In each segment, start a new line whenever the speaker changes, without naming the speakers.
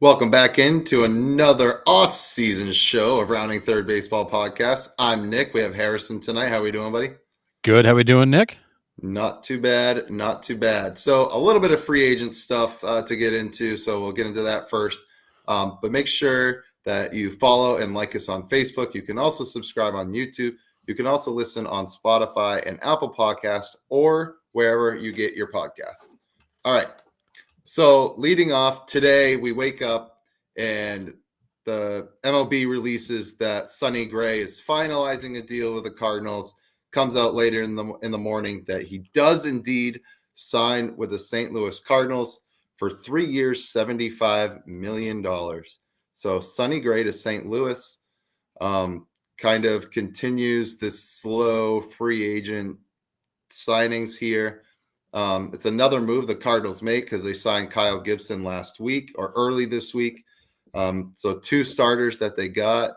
Welcome back into another off-season show of Rounding Third Baseball Podcast. I'm Nick. We have Harrison tonight. How we doing, buddy?
Good. How we doing, Nick?
Not too bad. Not too bad. So a little bit of free agent stuff to get into. So we'll get into that first. But make sure that you follow and like us on Facebook. You can also subscribe on YouTube. You can also listen on Spotify and Apple Podcasts or wherever you get your podcasts. All right. So leading off today, we wake up and the MLB releases that Sonny Gray is finalizing a deal with the Cardinals. Comes out later in the morning that he does indeed sign with the St. Louis Cardinals for 3 years, $75 million. So Sonny Gray to St. Louis kind of continues this slow free agent signings here. It's another move the Cardinals make because they signed Kyle Gibson last week or early this week. So 2 starters that they got.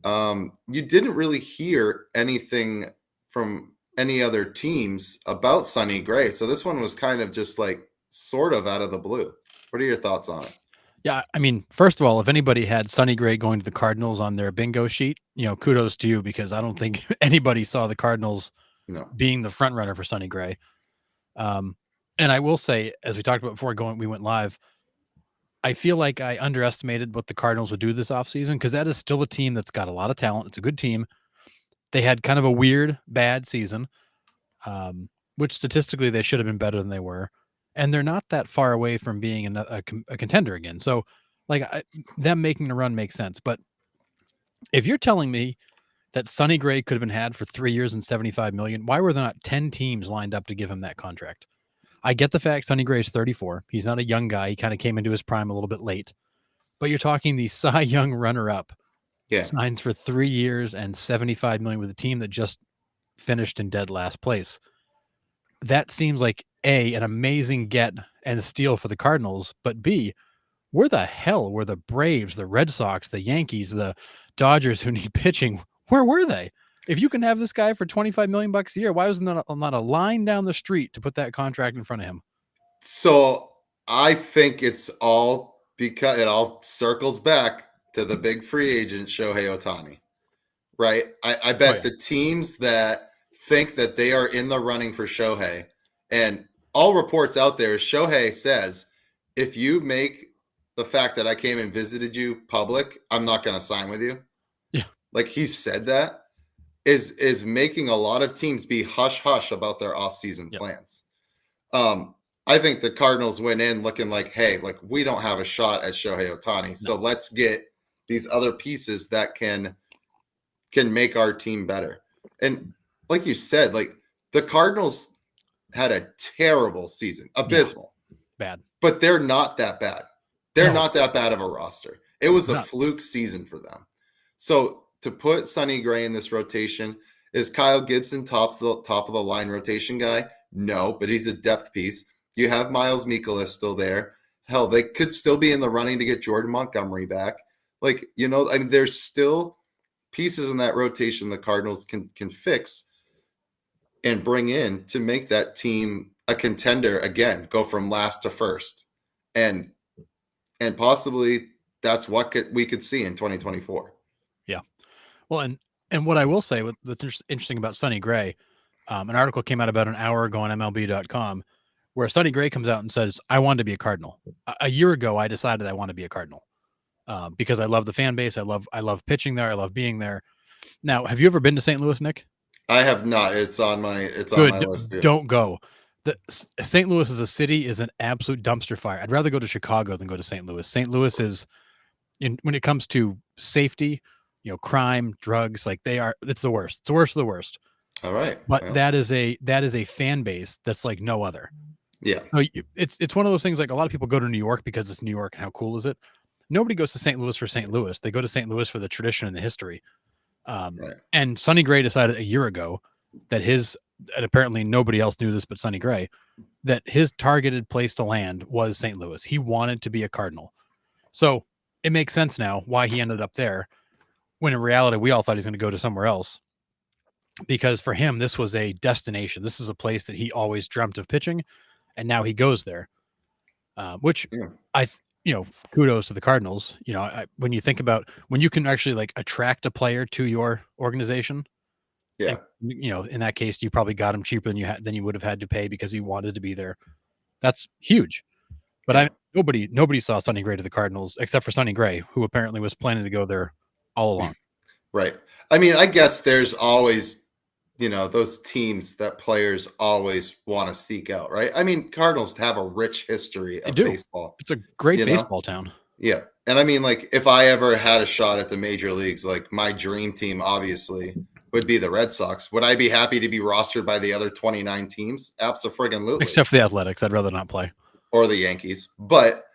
You didn't really hear anything from any other teams about Sonny Gray. So this one was kind of just like sort of out of the blue. What are your thoughts on it?
Yeah, I mean, first of all, if anybody had Sonny Gray going to the Cardinals on their bingo sheet, kudos to you, because I don't think anybody saw the Cardinals being the front runner for Sonny Gray. And I will say, as we talked about before we went live, I feel like I underestimated what the Cardinals would do this offseason because that is still a team that's got a lot of talent. It's a good team. They had kind of a weird, bad season, which statistically they should have been better than they were. And they're not that far away from being a contender again. So, them making a run makes sense. But if you're telling me that Sonny Gray could have been had for 3 years and $75 million, why were there not 10 teams lined up to give him that contract? I get the fact Sonny Gray is 34. He's not a young guy. He kind of came into his prime a little bit late. But you're talking the Cy Young runner-up. Signs for 3 years and $75 million with a team that just finished in dead last place. That seems like A, an amazing get and steal for the Cardinals, but B, where the hell were the Braves, the Red Sox, the Yankees, the Dodgers who need pitching? Where were they? If you can have this guy for $25 million a year, why was not a line down the street to put that contract in front of him?
So I think it's all because it all circles back to the big free agent Shohei Ohtani, right? I bet the teams that think that they are in the running for Shohei, and all reports out there is Shohei says, if you make the fact that I came and visited you public, I'm not going to sign with you.
Yeah.
Like he said that is making a lot of teams be hush-hush about their offseason plans. I think the Cardinals went in looking like, hey, like we don't have a shot at Shohei Ohtani. So let's get these other pieces that can make our team better. And like you said, like the Cardinals had a terrible season, abysmal.
Bad.
But they're not that bad. They're not that bad of a roster. It was a fluke season for them. So to put Sonny Gray in this rotation, is Kyle Gibson top of the line rotation guy? No, but he's a depth piece. You have Miles Mikolas still there. Hell, they could still be in the running to get Jordan Montgomery back. Like, I mean, there's still pieces in that rotation the Cardinals can fix and bring in to make that team a contender again, go from last to first. And possibly that's what we could see in 2024.
Yeah. Well, and what I will say, that's interesting about Sonny Gray, an article came out about an hour ago on MLB.com where Sonny Gray comes out and says, I wanted to be a Cardinal. A year ago, I decided I want to be a Cardinal because I love the fan base. I love pitching there. I love being there. Now, have you ever been to St. Louis, Nick?
I have not. It's on my list too.
Don't go. St. Louis as a city is an absolute dumpster fire. I'd rather go to Chicago than go to St. Louis. St. Louis is, when it comes to safety, crime, drugs, it's the worst. It's the worst of the worst.
All right.
But that is a fan base that's like no other.
Yeah.
So it's one of those things, like a lot of people go to New York because it's New York and how cool is it? Nobody goes to St. Louis for St. Louis. They go to St. Louis for the tradition and the history. And Sonny Gray decided a year ago that and apparently nobody else knew this but Sonny Gray, that his targeted place to land was St. Louis. He wanted to be a Cardinal. So it makes sense now why he ended up there, when in reality, we all thought he's going to go to somewhere else. Because for him, this was a destination. This is a place that he always dreamt of pitching, and now he goes there. Which kudos to the Cardinals. When you think about when you can actually like attract a player to your organization.
Yeah.
And, in that case, you probably got him cheaper than you would have had to pay because he wanted to be there. That's huge. But nobody saw Sonny Gray to the Cardinals except for Sonny Gray, who apparently was planning to go there all along.
Right. I mean, I guess there's always, those teams that players always want to seek out, right? I mean, Cardinals have a rich history of baseball.
It's a great baseball town.
Yeah. And I mean, like, if I ever had a shot at the major leagues, like my dream team obviously would be the Red Sox. Would I be happy to be rostered by the other 29 teams? Absolutely.
Except for the Athletics. I'd rather not play.
Or the Yankees. But,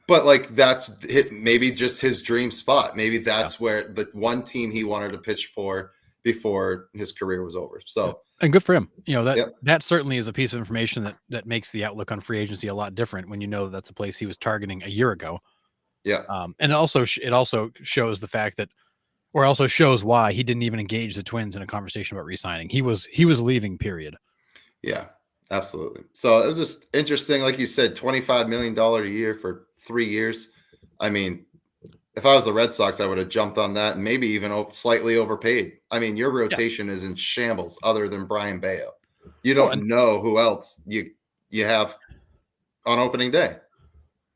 but like that's maybe just his dream spot. Maybe that's where the one team he wanted to pitch for before his career was over. So,
and good for him. That certainly is a piece of information that makes the outlook on free agency a lot different when that's the place he was targeting a year ago.
Yeah.
And it also shows the fact that, or also shows why he didn't even engage the Twins in a conversation about re-signing. He was leaving, period.
Yeah, absolutely. So it was just interesting. Like you said, $25 million a year for 3 years. I mean, if I was the Red Sox, I would have jumped on that and maybe even slightly overpaid. I mean, your rotation is in shambles other than Brian Bayo. You don't know who else you have on opening day.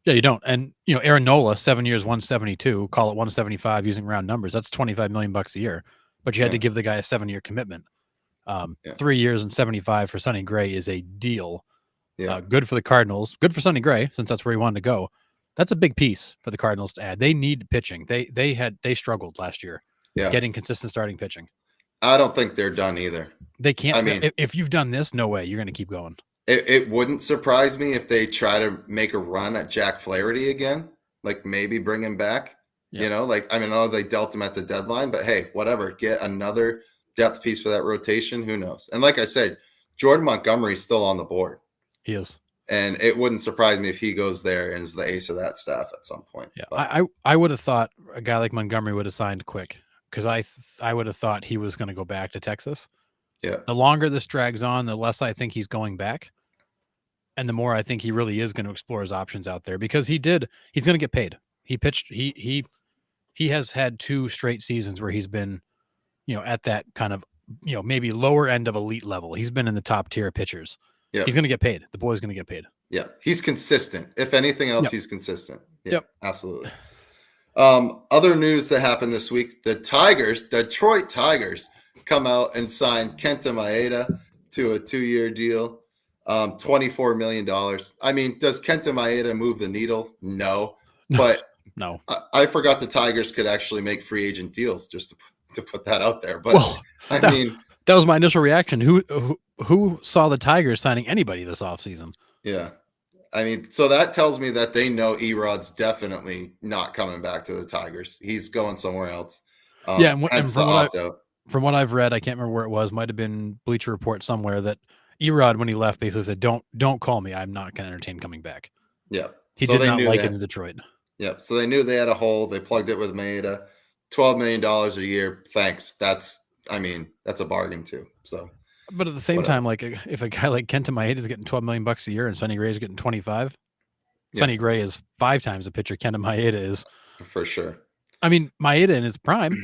Yeah, you don't. And, Aaron Nola, 7 years, 172, call it 175 using round numbers. That's $25 million a year. But you had to give the guy a 7-year commitment. 3 years and 75 for Sonny Gray is a deal. Yeah. Good for the Cardinals. Good for Sonny Gray, since that's where he wanted to go. That's a big piece for the Cardinals to add. They need pitching. They struggled last year getting consistent starting pitching.
I don't think they're done either.
They can't. I mean, if you've done this, no way you're going to keep going.
It wouldn't surprise me if they try to make a run at Jack Flaherty again, like maybe bring him back. I know they dealt him at the deadline, but hey, whatever. Get another depth piece for that rotation. Who knows? And like I said, Jordan Montgomery's still on the board.
He is.
And it wouldn't surprise me if he goes there and is the ace of that staff at some point.
Yeah, but I would have thought a guy like Montgomery would have signed quick because I would have thought he was going to go back to Texas.
Yeah.
The longer this drags on, the less I think he's going back. And the more I think he really is going to explore his options out there because he's going to get paid. He pitched, he has had 2 straight seasons where he's been, at that kind of, maybe lower end of elite level. He's been in the top tier pitchers. Yeah. He's going to get paid. The boy's going to get paid.
Yeah. He's consistent. If anything else, he's consistent. Yeah,
yep.
Absolutely. Other news that happened this week, the Detroit Tigers come out and signed Kenta Maeda to a 2-year deal. $24 million. I mean, does Kenta Maeda move the needle? No, but
no.
I forgot the Tigers could actually make free agent deals, just to put that out there. But
that was my initial reaction. Who saw the Tigers signing anybody this offseason?
Yeah. I mean, so that tells me that they know Erod's definitely not coming back to the Tigers. He's going somewhere else.
And from what I've read, I can't remember where it was. Might have been Bleacher Report somewhere that Erod, when he left, basically said, "Don't call me. I'm not going to entertain coming back."
Yeah,
he did not like it in Detroit.
Yeah, so they knew they had a hole. They plugged it with Maeda. $12 million a year. Thanks. That's a bargain too. So,
but at the same time, like if a guy like Kenta Maeda is getting $12 million a year and Sonny Gray is getting 25, Sonny Gray is 5 times the pitcher Kenta Maeda is.
For sure.
I mean, Maeda in his prime,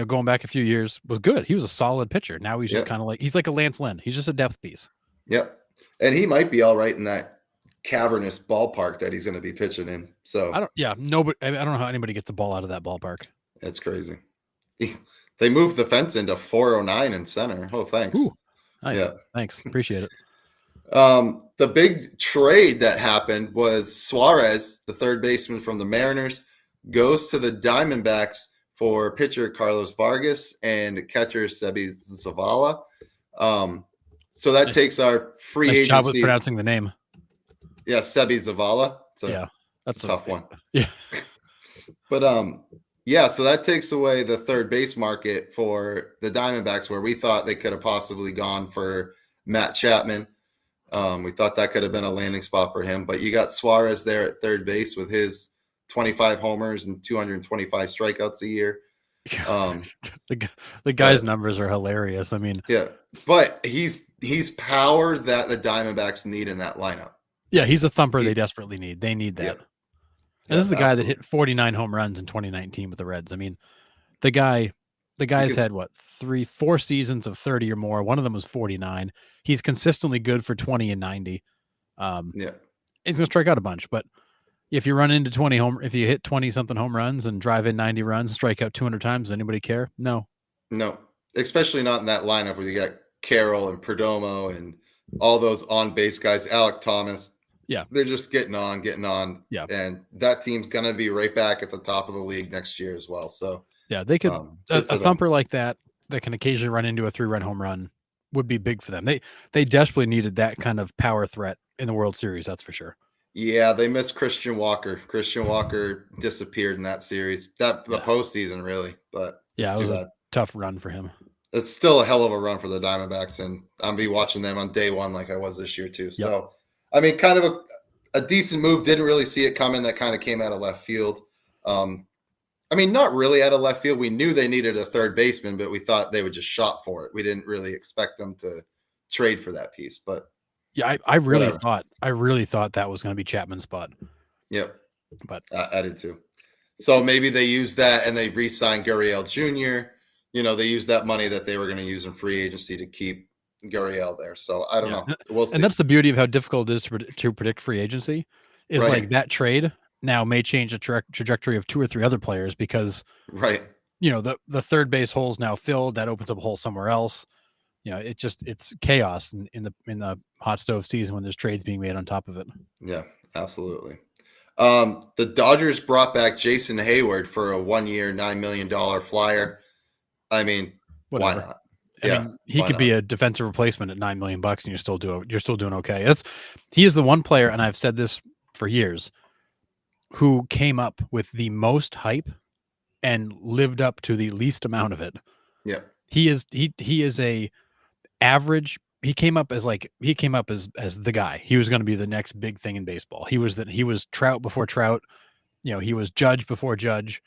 going back a few years, was good. He was a solid pitcher. Now he's just kind of like he's like a Lance Lynn. He's just a depth piece.
Yep. And he might be all right in that cavernous ballpark that he's going to be pitching in. So
I don't know how anybody gets the ball out of that ballpark.
That's crazy. They moved the fence into 409 in center. Oh, thanks.
Ooh, nice. Yeah. Thanks. Appreciate it.
The big trade that happened was Suarez, the third baseman from the Mariners, goes to the Diamondbacks for pitcher Carlos Vargas and catcher Sebi Zavala. So that takes our free agency.
Job with pronouncing the name.
Yeah, Sebi Zavala.
That's
a tough one.
Yeah.
But so that takes away the third base market for the Diamondbacks, where we thought they could have possibly gone for Matt Chapman. We thought that could have been a landing spot for him, but you got Suarez there at third base with his 25 homers and 225 strikeouts a year.
The guy's numbers are hilarious. I mean,
but he's power that the Diamondbacks need in that lineup.
Yeah, he's a thumper they desperately need. They need that. And this is the guy that hit 49 home runs in 2019 with the Reds. I mean, the guy's had what, 4 seasons of 30 or more. One of them was 49. He's consistently good for 20 and 90.
Yeah.
He's going to strike out a bunch, but if you run into if you hit 20 something home runs and drive in 90 runs and strike out 200 times, does anybody care? No.
Especially not in that lineup where you got Carroll and Perdomo and all those on base guys, Alek Thomas.
Yeah.
They're just getting on.
Yeah.
And that team's going to be right back at the top of the league next year as well. So,
yeah, they could, a thumper like that can occasionally run into a 3-run home run would be big for them. They desperately needed that kind of power threat in the World Series. That's for sure.
Yeah. They missed Christian Walker. Christian Walker disappeared in that series, the postseason really, but
yeah, it was a tough run for him.
It's still a hell of a run for the Diamondbacks, and I'll be watching them on day one like I was this year too. Yep. So, I mean, kind of a decent move. Didn't really see it coming. That kind of came out of left field. I mean, not really out of left field. We knew they needed a third baseman, but we thought they would just shop for it. We didn't really expect them to trade for that piece. But
yeah, I really thought that was going to be Chapman's spot.
Yep,
but
I did too. So maybe they used that and they re-signed Gurriel Jr. They used that money that they were going to use in free agency to keep Gurriel there. So I don't know. We'll see.
And that's the beauty of how difficult it is to predict free agency. Is like that trade now may change the trajectory of 2 or 3 other players because the third base hole is now filled. That opens up a hole somewhere else. It's chaos in the hot stove season when there's trades being made on top of it.
Yeah, absolutely. The Dodgers brought back Jason Hayward for a 1-year, $9 million flyer. I mean, why not?
I mean, he could be a defensive replacement at $9 million, and you're still doing okay. He is the one player, and I've said this for years, who came up with the most hype and lived up to the least amount of it.
Yeah,
he is a average. He came up as the guy. He was going to be the next big thing in baseball. He was Trout before Trout. He was Judge before Judge.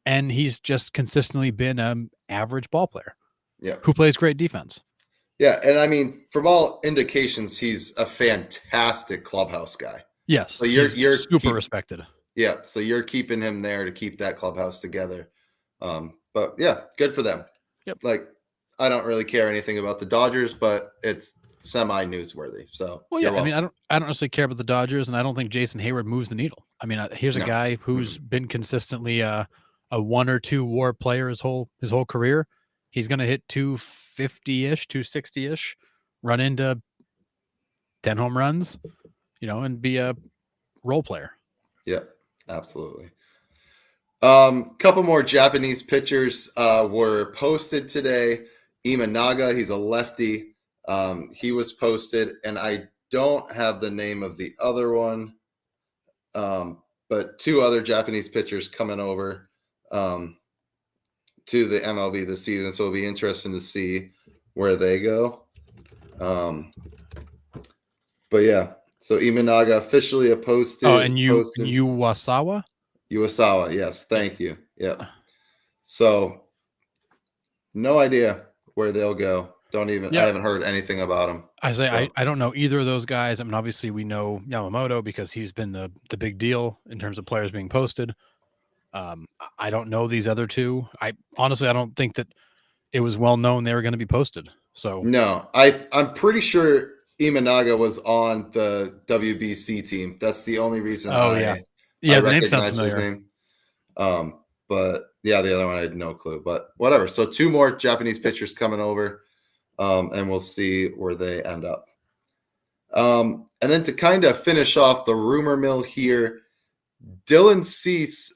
And he's just consistently been an average ball player.
Yeah.
Who plays great defense.
Yeah. And I mean, from all indications, he's a fantastic clubhouse guy.
Yes.
So you're
super respected.
Yeah. So you're keeping him there to keep that clubhouse together. But yeah, good for them.
Yep.
Like, I don't really care anything about the Dodgers, but it's semi-newsworthy. So
well, yeah. I mean, I don't necessarily care about the Dodgers, and I don't think Jason Hayward moves the needle. I mean, here's a guy who's been consistently a 1 or 2 WAR player his whole career. He's going to hit 250-ish, 260-ish, run into 10 home runs, and be a role player.
Yeah, absolutely. Couple more Japanese pitchers were posted today. Imanaga, he's a lefty. He was posted, and I don't have the name of the other one, but 2 other Japanese pitchers coming over to the MLB this season, so it'll be interesting to see where they go. But yeah, so Imanaga officially posted.
Oh, and Yuasawa?
Yuasawa, yes, thank you. Yeah. So no idea where they'll go. I haven't heard anything about them.
I don't know either of those guys. I mean, obviously we know Yamamoto because he's been the big deal in terms of players being posted. I don't know these other 2. I don't think that it was well known they were going to be posted. So
no, I'm pretty sure Imanaga was on the WBC team. That's the only reason. I recognize his name. But yeah, the other one I had no clue. But whatever. So 2 more Japanese pitchers coming over, and we'll see where they end up. And then to kind of finish off the rumor mill here, Dylan Cease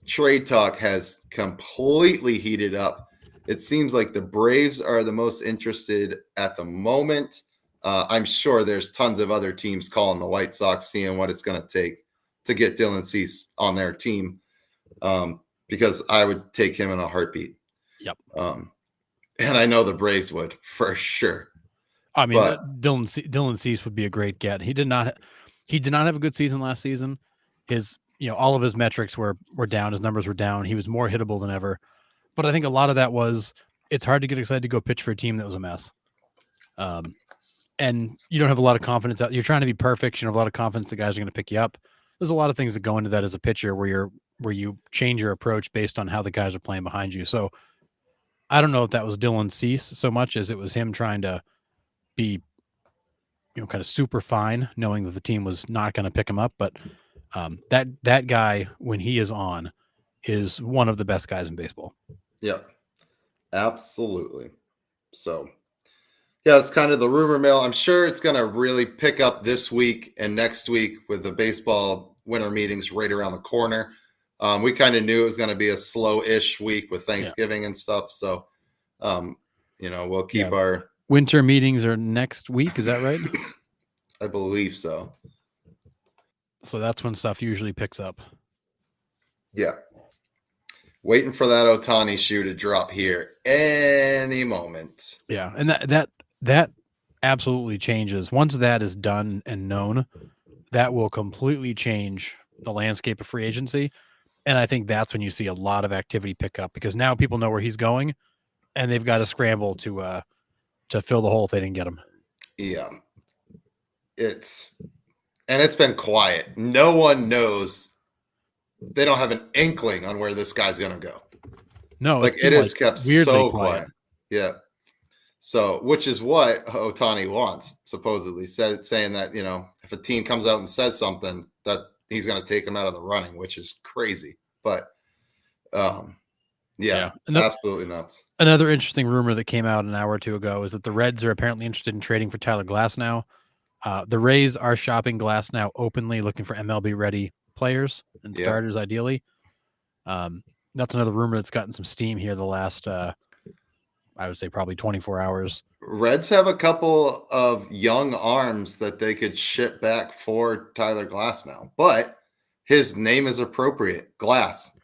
trade talk has completely heated up. It seems like the Braves are the most interested at the moment. I'm sure there's tons of other teams calling the White Sox, seeing what it's going to take to get Dylan Cease on their team, because I would take him in a heartbeat.
Yep.
And I know the Braves would for sure.
I mean, Dylan Cease would be a great get. He did not have a good season last season. His all of his metrics were down. His numbers were down. He was more hittable than ever. But I think a lot of that was it's hard to get excited to go pitch for a team that was a mess. And you don't have a lot of confidence out. You're trying to be perfect. You don't have a lot of confidence the guys are going to pick you up. there's a lot of things that go into that as a pitcher where you change your approach based on how the guys are playing behind you. So I don't know if that was Dylan Cease so much as it was him trying to be, kind of super fine, knowing that the team was not going to pick him up. But that guy, when he is on, is one of the best guys in baseball.
Yep, absolutely. So, yeah, it's kind of the rumor mill. I'm sure it's going to really pick up this week and next week with the baseball winter meetings right around the corner. We kind of knew it was going to be a slow-ish week with Thanksgiving and stuff. So, we'll keep our
winter meetings are next week. Is that right?
I believe so.
So that's when stuff usually picks up.
Yeah. Waiting for that Ohtani shoe to drop here any moment.
Yeah, and that absolutely changes. Once that is done and known, that will completely change the landscape of free agency. And I think that's when you see a lot of activity pick up because now people know where he's going and they've got to scramble to fill the hole if they didn't get him.
Yeah. It's been quiet. No one knows. They don't have an inkling on where this guy's going to go.
No,
it is kept so quiet. Yeah. So, which is what Ohtani wants, supposedly, saying that, if a team comes out and says something, that he's going to take him out of the running, which is crazy. But, absolutely nuts.
Another interesting rumor that came out an hour or two ago is that the Reds are apparently interested in trading for Tyler Glasnow. The Rays are shopping Glasnow openly, looking for MLB-ready players and starters, ideally. That's another rumor that's gotten some steam here the last, I would say, probably 24 hours.
Reds have a couple of young arms that they could ship back for Tyler Glasnow, but his name is appropriate. Glass.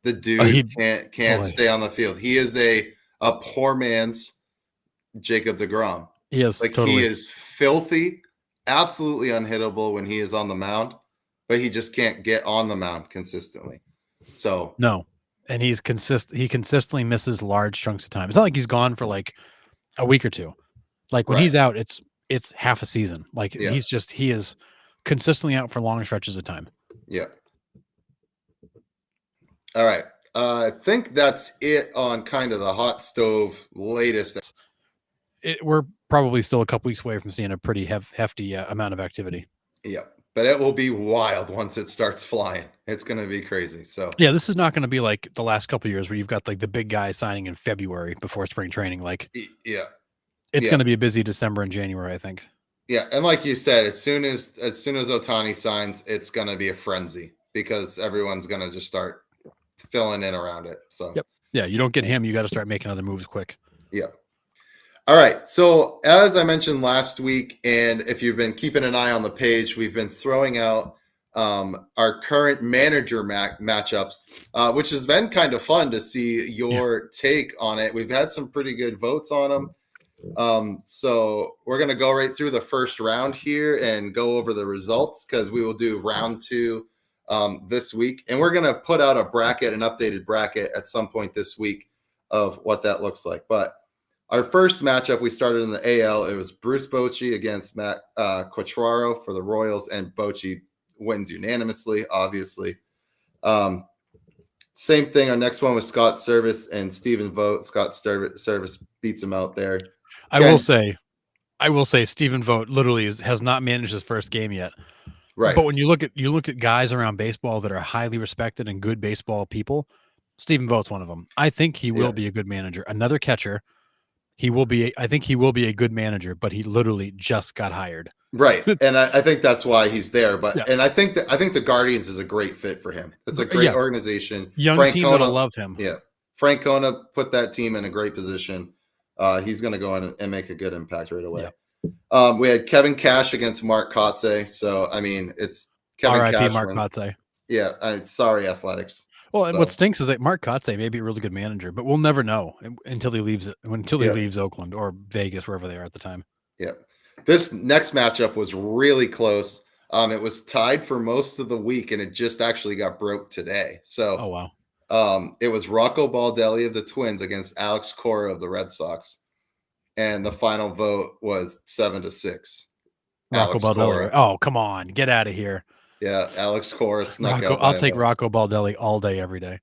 The dude can't stay on the field. He is a poor man's Jacob deGrom.
Yes,
he is filthy, absolutely unhittable when he is on the mound, but he just can't get on the mound consistently. So
no, and he consistently misses large chunks of time. It's not like he's gone for like a week or two. Like when he's out, it's half a season. Like he is consistently out for long stretches of time.
Yeah. All right. I think that's it on kind of the hot stove latest.
We're probably still a couple weeks away from seeing a pretty hefty amount of activity.
Yeah, but it will be wild once it starts flying. It's going to be crazy. So
yeah, this is not going to be like the last couple of years where you've got like the big guy signing in February before spring training. Like, it's going to be a busy December and January, I think.
Yeah, and like you said, as soon as Ohtani signs, it's going to be a frenzy because everyone's going to just start filling in around it. So
yeah, you don't get him, you got to start making other moves quick.
Yeah. All right. So as I mentioned last week, and if you've been keeping an eye on the page, we've been throwing out our current manager matchups, which has been kind of fun to see your take on it. We've had some pretty good votes on them. So we're going to go right through the first round here and go over the results because we will do round 2 this week. And we're going to put out an updated bracket at some point this week of what that looks like. But our first matchup, we started in the AL. It was Bruce Bochy against Matt Quatraro for the Royals, and Bochy wins unanimously, obviously. Same thing. Our next one was Scott Service and Stephen Vogt. Scott Service beats him out there.
I will say Stephen Vogt literally has not managed his first game yet.
Right.
But when you look at guys around baseball that are highly respected and good baseball people, Stephen Vogt's one of them. I think he will be a good manager. Another catcher. I think he will be a good manager, but he literally just got hired.
Right. And I think that's why he's there. But and I think the Guardians is a great fit for him. It's a great organization.
Young
Frank
team
Kona,
that'll love him.
Yeah. Frank Kona put that team in a great position. He's going to go in and make a good impact right away. Yeah. We had Kevin Cash against Mark Kotze. So, I mean, it's Kevin Cash.
Mark Kotze.
Yeah. Sorry, Athletics.
Well, and what stinks is that Mark Kotze may be a really good manager, but we'll never know until he leaves Oakland or Vegas, wherever they are at the time.
Yeah. This next matchup was really close. It was tied for most of the week, and it just actually got broke today. So,
oh wow.
It was Rocco Baldelli of the Twins against Alex Cora of the Red Sox, and the final vote was 7-6.
Rocco Baldelli. Oh, come on, get out of here.
Yeah, Alex Cora snuck out.
I'll take Rocco Baldelli all day, every day.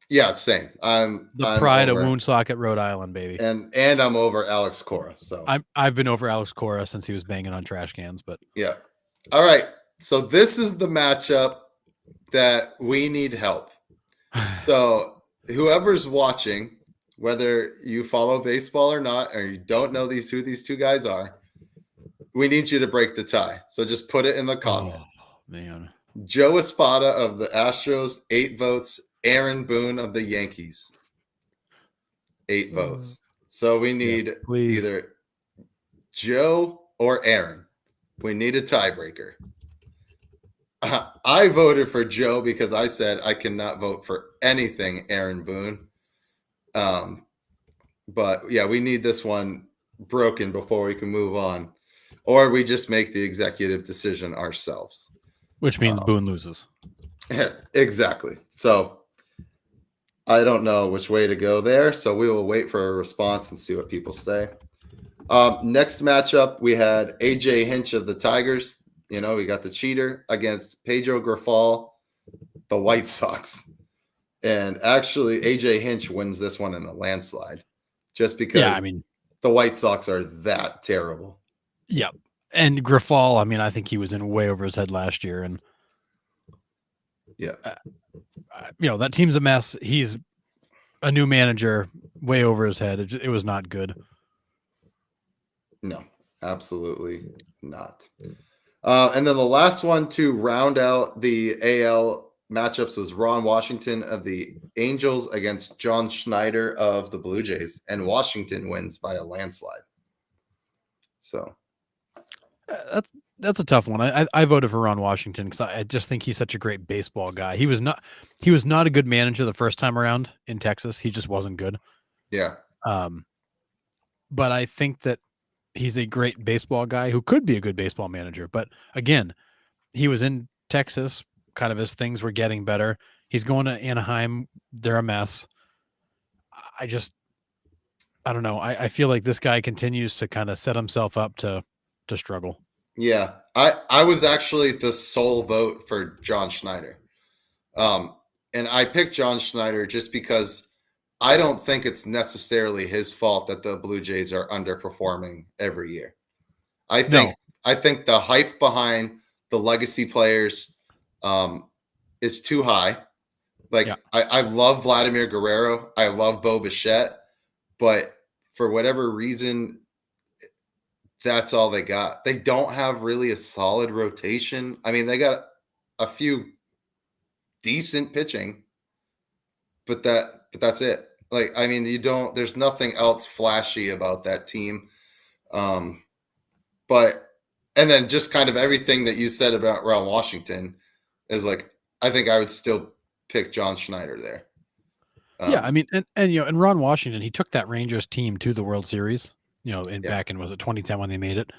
Yeah, same. I'm
pride
over,
of Woonsocket, Rhode Island, baby.
And I'm over Alex Cora. So
I've been over Alex Cora since he was banging on trash cans. But
yeah. All right. So this is the matchup that we need help. So whoever's watching, whether you follow baseball or not, or you don't know who these two guys are, we need you to break the tie. So just put it in the comment.
Oh, man.
Joe Espada of the Astros, 8 votes. Aaron Boone of the Yankees, 8 votes. So we need either Joe or Aaron. We need a tiebreaker. I voted for Joe because I said I cannot vote for anything Aaron Boone. But yeah, we need this one broken before we can move on. Or we just make the executive decision ourselves.
Which means Boone loses.
Exactly. So I don't know which way to go there. So we will wait for a response and see what people say. Next matchup, we had AJ Hinch of the Tigers. You know, we got the cheater against Pedro Grifol, the White Sox. And actually, AJ Hinch wins this one in a landslide just because the White Sox are that terrible.
Yeah. And Grifol, I think he was in way over his head last year. And
yeah,
that team's a mess. He's a new manager, way over his head. It was not good.
No, absolutely not. And then the last one to round out the AL matchups was Ron Washington of the Angels against John Schneider of the Blue Jays, and Washington wins by a landslide. So
that's a tough one. I voted for Ron Washington because I just think he's such a great baseball guy. He was not a good manager the first time around in Texas. He just wasn't good.
Yeah.
But I think that he's a great baseball guy who could be a good baseball manager. But again, he was in Texas kind of as things were getting better. He's going to Anaheim. They're a mess. I don't know. I feel like this guy continues to kind of set himself up to struggle.
Yeah. I was actually the sole vote for John Schneider. And I picked John Schneider just because I don't think it's necessarily his fault that the Blue Jays are underperforming every year. I think the hype behind the legacy players is too high. I love Vladimir Guerrero. I love Bo Bichette. But for whatever reason, that's all they got. They don't have really a solid rotation. They got a few decent pitching, but that's it. There's nothing else flashy about that team. And then just kind of everything that you said about Ron Washington is I think I would still pick John Schneider there.
And Ron Washington, he took that Rangers team to the World Series, back in, was it 2010 when they made it?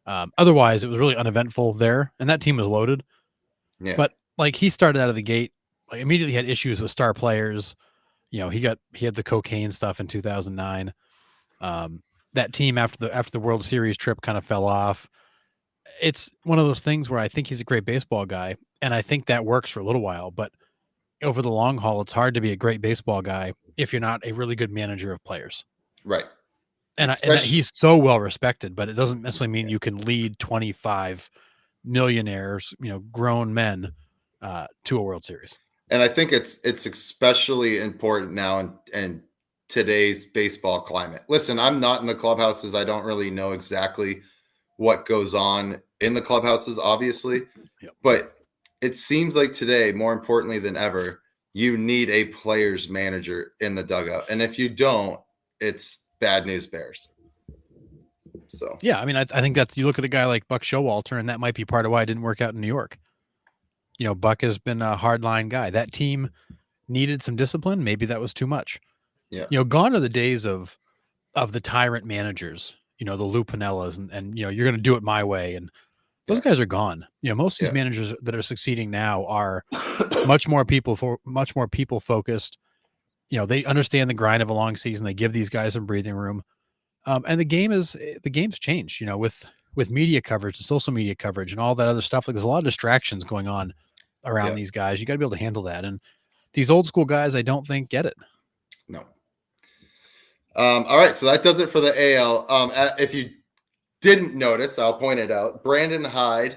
Otherwise, it was really uneventful there, and that team was loaded.
Yeah.
But he started out of the gate, immediately had issues with star players. He had the cocaine stuff in 2009. That team after the World Series trip kind of fell off. It's one of those things where I think he's a great baseball guy, and I think that works for a little while, but over the long haul, it's hard to be a great baseball guy if you're not a really good manager of players.
Right.
And he's so well respected, but it doesn't necessarily mean you can lead 25 millionaires, grown men, to a World Series.
And I think it's especially important now in today's baseball climate. Listen, I'm not in the clubhouses. I don't really know exactly what goes on in the clubhouses, obviously.
Yep.
But it seems like today, more importantly than ever, you need a player's manager in the dugout. And if you don't, it's bad news bears. So,
yeah, I think that's, you look at a guy like Buck Showalter, and that might be part of why it didn't work out in New York. Buck has been a hardline guy. That team needed some discipline. Maybe that was too much.
Yeah.
Gone are the days of the tyrant managers, the Lou Pinellas, and you're going to do it my way. And those guys are gone. Most of these managers that are succeeding now are much more people focused. They understand the grind of a long season. They give these guys some breathing room. And the game's changed, with with media coverage, the social media coverage, and all that other stuff, like there's a lot of distractions going on around these guys. You got to be able to handle that. And these old school guys, I don't think get it.
No. All right, so that does it for the AL. If you didn't notice, I'll point it out. Brandon Hyde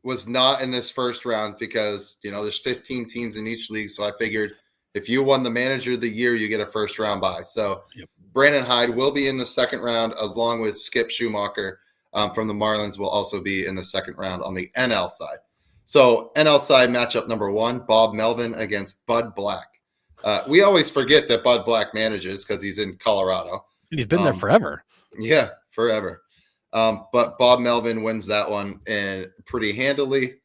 was not in this first round because, there's 15 teams in each league. So I figured if you won the manager of the year, you get a first round bye. So Brandon Hyde will be in the second round along with Skip Schumacher from the Marlins will also be in the second round on the NL side. So NL side matchup number 1, Bob Melvin against Bud Black. We always forget that Bud Black manages because he's in Colorado.
He's been there forever.
Yeah, forever. But Bob Melvin wins that one and pretty handily.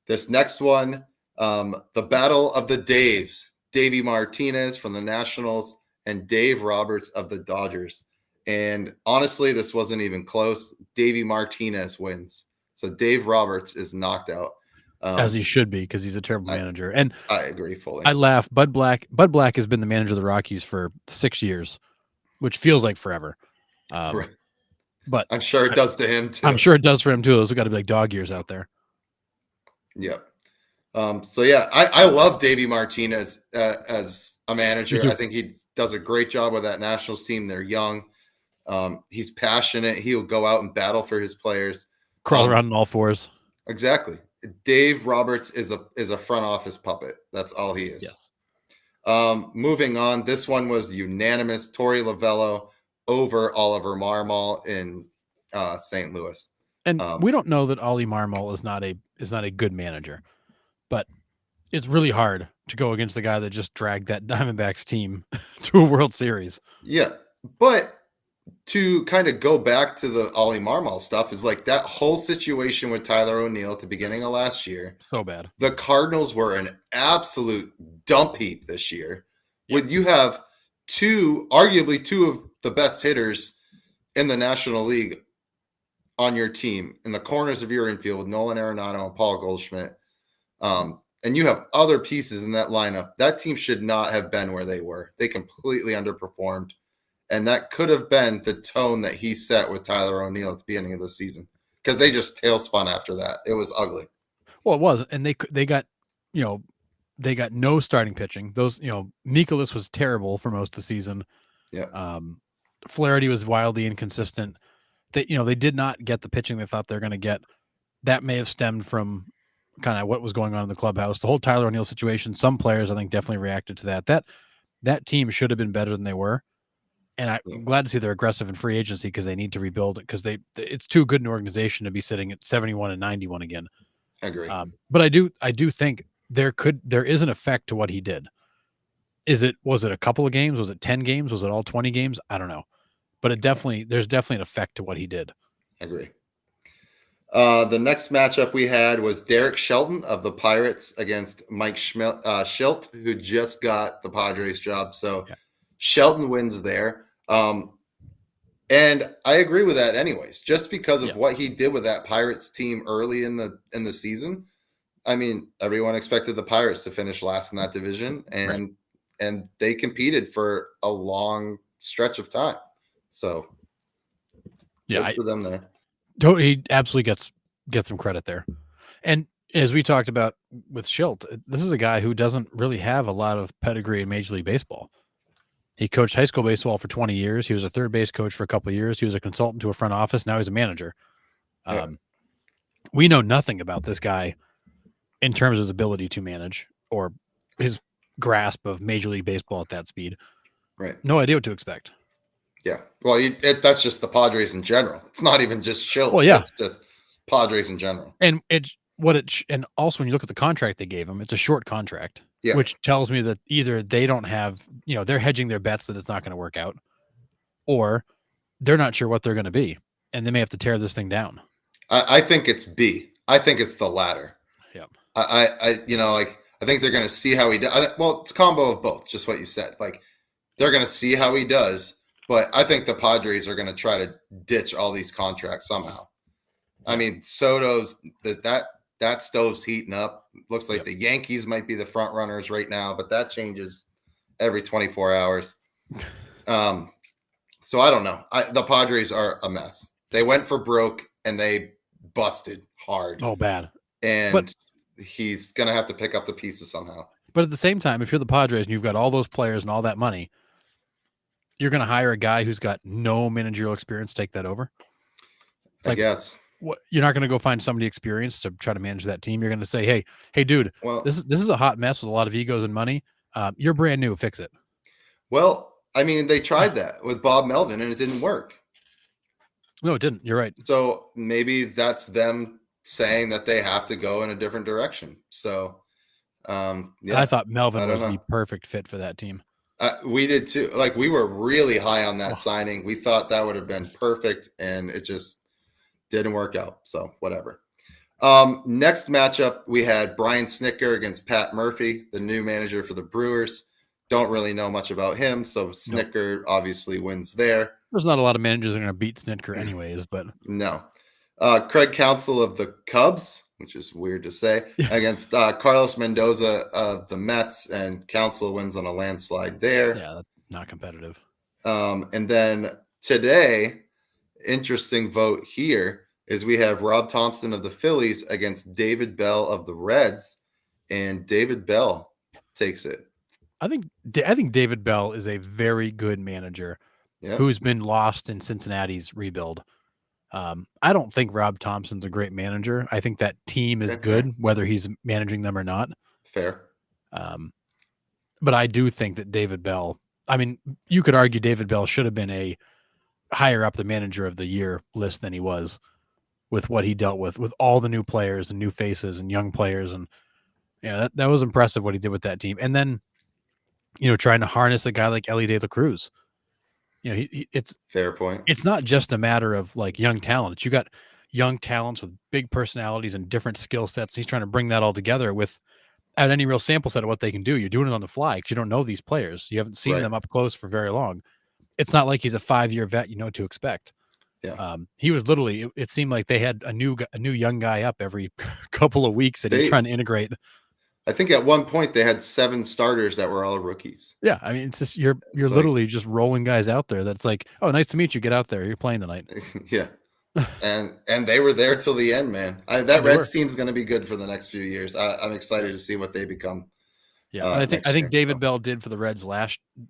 This next one, the Battle of the Daves, Davey Martinez from the Nationals and Dave Roberts of the Dodgers. And honestly, this wasn't even close. Davey Martinez wins. So Dave Roberts is knocked out.
As he should be, because he's a terrible manager. And
I agree fully.
I laugh. Bud Black has been the manager of the Rockies for 6 years, which feels like forever.
Right.
But
I'm sure it does to him too.
I'm sure it does for him too. Those have got to be like dog years out there.
Yep. So yeah, I love Davey Martinez as a manager. I think he does a great job with that Nationals team. They're young. He's passionate. He'll go out and battle for his players.
Crawl around on all fours.
Exactly. Dave Roberts is a front office puppet. That's all he is.
Yes.
Moving on. This one was unanimous. Torey Lovello over Oliver Marmol in St. Louis.
And we don't know that Ollie Marmol is not a good manager, but it's really hard to go against the guy that just dragged that Diamondbacks team to a World Series.
Yeah, but to kind of go back to the Ollie Marmol stuff is like that whole situation with Tyler O'Neill at the beginning of last year.
So bad.
The Cardinals were an absolute dump heap this year. Yep. When you have arguably two of the best hitters in the National League on your team in the corners of your infield with Nolan Arenado and Paul Goldschmidt. And you have other pieces in that lineup. That team should not have been where they were. They completely underperformed. And that could have been the tone that he set with Tyler O'Neill at the beginning of the season because they just tailspun after that. It was ugly.
Well, it was. And they got no starting pitching. Those, Mikolas was terrible for most of the season.
Yeah.
Flaherty was wildly inconsistent. They did not get the pitching they thought they were going to get. That may have stemmed from kind of what was going on in the clubhouse. The whole Tyler O'Neill situation, some players I think definitely reacted to that. That team should have been better than they were. And I'm glad to see they're aggressive in free agency because they need to rebuild it because it's too good an organization to be sitting at 71 and 91 again.
I agree.
But I do think there is an effect to what he did. Was it a couple of games? Was it 10 games? Was it all 20 games? I don't know. But there's definitely an effect to what he did.
I agree. The next matchup we had was Derek Shelton of the Pirates against Mike Schilt, who just got the Padres job. So Shelton wins there. And I agree with that anyways, just because of what he did with that Pirates team early in the season. I mean, everyone expected the Pirates to finish last in that division, and they competed for a long stretch of time. So good for them there.
He absolutely gets some credit there. And as we talked about with Schilt, this is a guy who doesn't really have a lot of pedigree in Major League Baseball. He coached high school baseball for 20 years. He was a third base coach for a couple of years. He was a consultant to a front office. Now he's a manager. We know nothing about this guy in terms of his ability to manage or his grasp of Major League Baseball at that speed.
Right.
No idea what to expect.
Yeah. Well, that's just the Padres in general. It's not even just Schilt.
Well, yeah.
It's just Padres in general.
And and also when you look at the contract they gave him, it's a short contract, which tells me that either they don't have, they're hedging their bets that it's not going to work out, or they're not sure what they're going to be, and they may have to tear this thing down.
I think it's B. I think it's the latter.
Yeah.
I think they're going to see how he does. Well, it's a combo of both, just what you said. Like, they're going to see how he does, but I think the Padres are going to try to ditch all these contracts somehow. I mean, Soto's that stove's heating up. Looks like the Yankees might be the front runners right now, but that changes every 24 hours. So I don't know. The Padres are a mess. They went for broke and they busted hard.
Oh, bad.
And he's going to have to pick up the pieces somehow.
But at the same time, if you're the Padres and you've got all those players and all that money, you're going to hire a guy who's got no managerial experience to take that over?
I guess.
You're not going to go find somebody experienced to try to manage that team. You're going to say, hey, dude, this is a hot mess with a lot of egos and money. You're brand new. Fix it.
Well, I mean, they tried that with Bob Melvin and it didn't work.
No, it didn't. You're right.
So maybe that's them saying that they have to go in a different direction. So,
I thought Melvin was the perfect fit for that team.
We did too. Like, we were really high on that signing. We thought that would have been perfect, and it just didn't work out. So whatever. Next matchup, we had Brian Snitker against Pat Murphy, the new manager for the Brewers. Don't really know much about him, so Snitker obviously wins there.
There's not a lot of managers that are going to beat Snitker anyways, but
no. Craig Counsell of the Cubs, which is weird to say, against Carlos Mendoza of the Mets, and Counsell wins on a landslide there.
Yeah, that's not competitive.
And then today, interesting vote here is we have Rob Thompson of the Phillies against David Bell of the Reds, and David Bell takes it.
I think David Bell is a very good manager who's been lost in Cincinnati's rebuild. I don't think Rob Thompson's a great manager. I think that team is good, whether he's managing them or not.
Fair.
But I do think that David Bell, I mean, you could argue David Bell should have been a higher up the manager of the year list than he was with what he dealt with all the new players and new faces and young players. And that was impressive what he did with that team. And then, trying to harness a guy like Elly De La Cruz. It's
fair point.
It's not just a matter of like young talent. You got young talents with big personalities and different skill sets. He's trying to bring that all together without any real sample set of what they can do. You're doing it on the fly because you don't know these players. You haven't seen them up close for very long. It's not like he's a 5-year vet. You know what to expect.
Yeah.
He was literally. It seemed like they had a new young guy up every couple of weeks, and he's trying to integrate.
I think at one point they had 7 starters that were all rookies.
Yeah, I mean, it's just you're literally just rolling guys out there. That's like, oh, nice to meet you. Get out there. You're playing tonight.
Yeah, and they were there till the end, man. That Reds team's going to be good for the next few years. I'm excited to see what they become.
Yeah, I think David Bell did for the Reds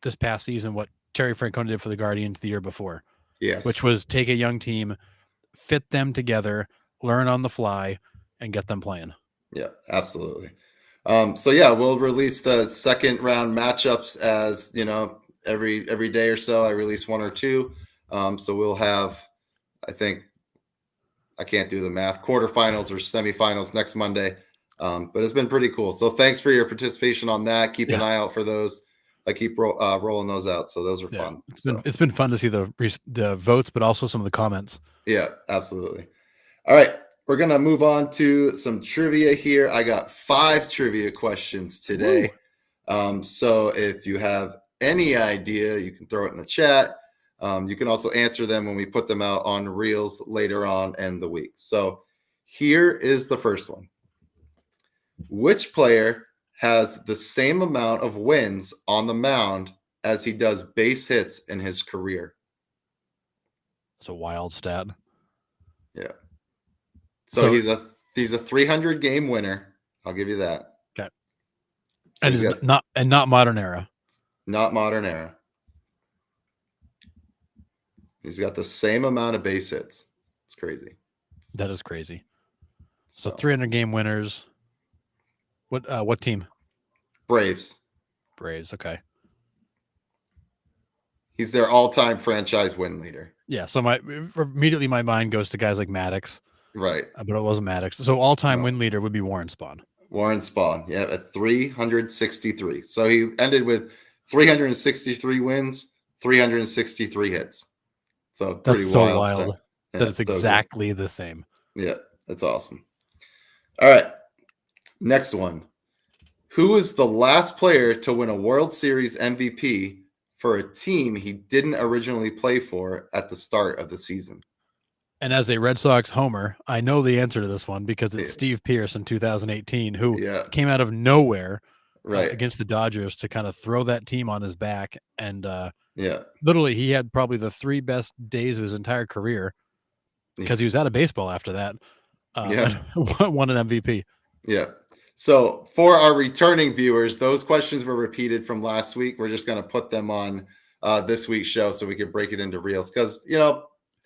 this past season what Terry Francona did for the Guardians the year before.
Yes,
which was take a young team, fit them together, learn on the fly, and get them playing.
Yeah, absolutely. So yeah, we'll release the second round matchups as every day or so. I release 1 or 2. So we'll have, I think, I can't do the math, quarterfinals or semifinals next Monday. But it's been pretty cool. So thanks for your participation on that. Keep an eye out for those. I keep rolling those out. So those are fun.
It's been fun to see the votes, but also some of the comments.
Yeah, absolutely. All right. We're going to move on to some trivia here. I got 5 trivia questions today. So if you have any idea, you can throw it in the chat. You can also answer them when we put them out on Reels later on in the week. So here is the first one. Which player has the same amount of wins on the mound as he does base hits in his career?
It's a wild stat.
Yeah. So he's a 300 game winner. I'll give you that.
Okay. So and not modern era.
Not modern era. He's got the same amount of base hits. It's crazy.
That is crazy. So 300 game winners. What team?
Braves.
Okay.
He's their all-time franchise win leader.
Yeah. So immediately my mind goes to guys like Maddox.
Right.
But it wasn't Maddox. So all-time win leader would be Warren Spahn.
Warren Spahn. Yeah, at 363. So he ended with 363 wins, 363 hits. So pretty
wild.
So
wild. That it's exactly the same.
Yeah, that's awesome. All right. Next one. Who is the last player to win a World Series MVP for a team he didn't originally play for at the start of the season?
And as a Red Sox homer, I know the answer to this one because it's Steve Pearce in 2018 who came out of nowhere against the Dodgers to kind of throw that team on his back. And literally he had probably the 3 best days of his entire career because he was out of baseball after that.
Yeah.
Won an MVP.
Yeah. So for our returning viewers, those questions were repeated from last week. We're just going to put them on this week's show so we can break it into reels. Because,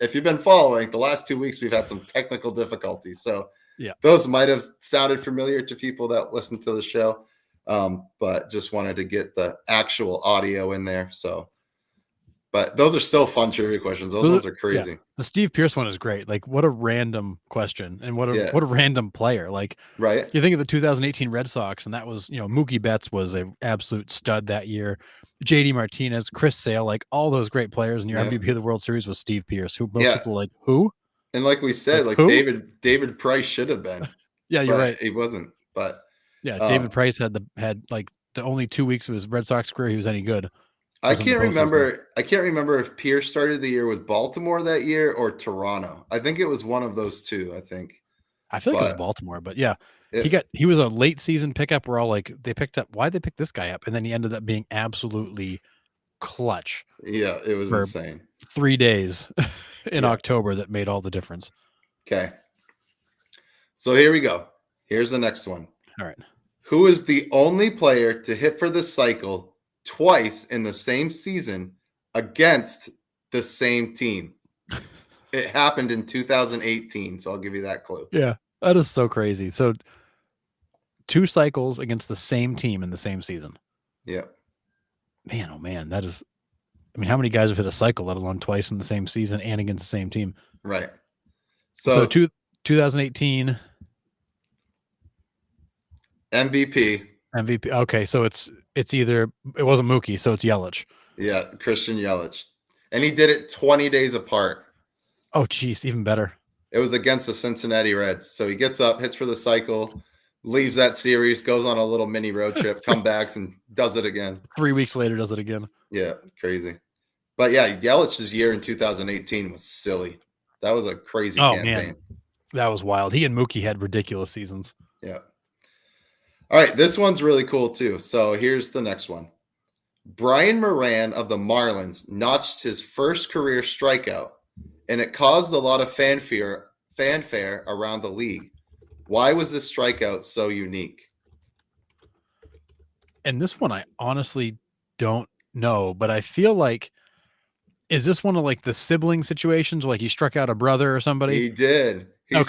if you've been following, the last 2 weeks, we've had some technical difficulties. So those might have sounded familiar to people that listen to the show, but just wanted to get the actual audio in there. So, but those are still fun trivia questions. Those ones are crazy.
Yeah. The Steve Pearce one is great. Like, what a random question and what a random player. Like,
right.
You think of the 2018 Red Sox, and that was, Mookie Betts was an absolute stud that year. JD Martinez, Chris Sale, like all those great players, and your MVP of the World Series was Steve Pearce, who most people were like, who?
And like we said, like David Price should have been.
Yeah, you're right.
He wasn't. But
yeah, David Price had like the only 2 weeks of his Red Sox career he was any good.
I can't remember if Pearce started the year with Baltimore that year or Toronto. I think it was one of those two. I
feel like it was Baltimore, but yeah, he was a late season pickup. We're all like, why'd they pick this guy up? And then he ended up being absolutely clutch.
Yeah, it was insane.
3 days in October that made all the difference.
Okay. So here we go. Here's the next one.
All right.
Who is the only player to hit for the cycle twice in the same season against the same team? It happened in 2018, so I'll give you that clue.
Yeah, that is so crazy. So 2 cycles against the same team in the same season.
Yeah.
Man, oh man, that is. I mean, how many guys have hit a cycle, let alone twice in the same season and against the same team?
Right.
So 2018
MVP.
Okay, so it's either it wasn't Mookie, so it's Yelich.
Yeah, Christian Yelich, and he did it 20 days apart.
Oh, geez, even better.
It was against the Cincinnati Reds. So he gets up, hits for the cycle, leaves that series, goes on a little mini road trip, comes back and does it again.
3 weeks later, does it again.
Yeah, crazy. But yeah, Yelich's year in 2018 was silly. That was a crazy campaign. Man.
That was wild. He and Mookie had ridiculous seasons.
Yeah. All right, this one's really cool too. So here's the next one. Brian Moran of the Marlins notched his first career strikeout, and it caused a lot of fanfare around the league. Why was this strikeout so unique?
And this one I honestly don't know, but I feel like, is this one of like the sibling situations, like he struck out a brother or somebody?
He did. He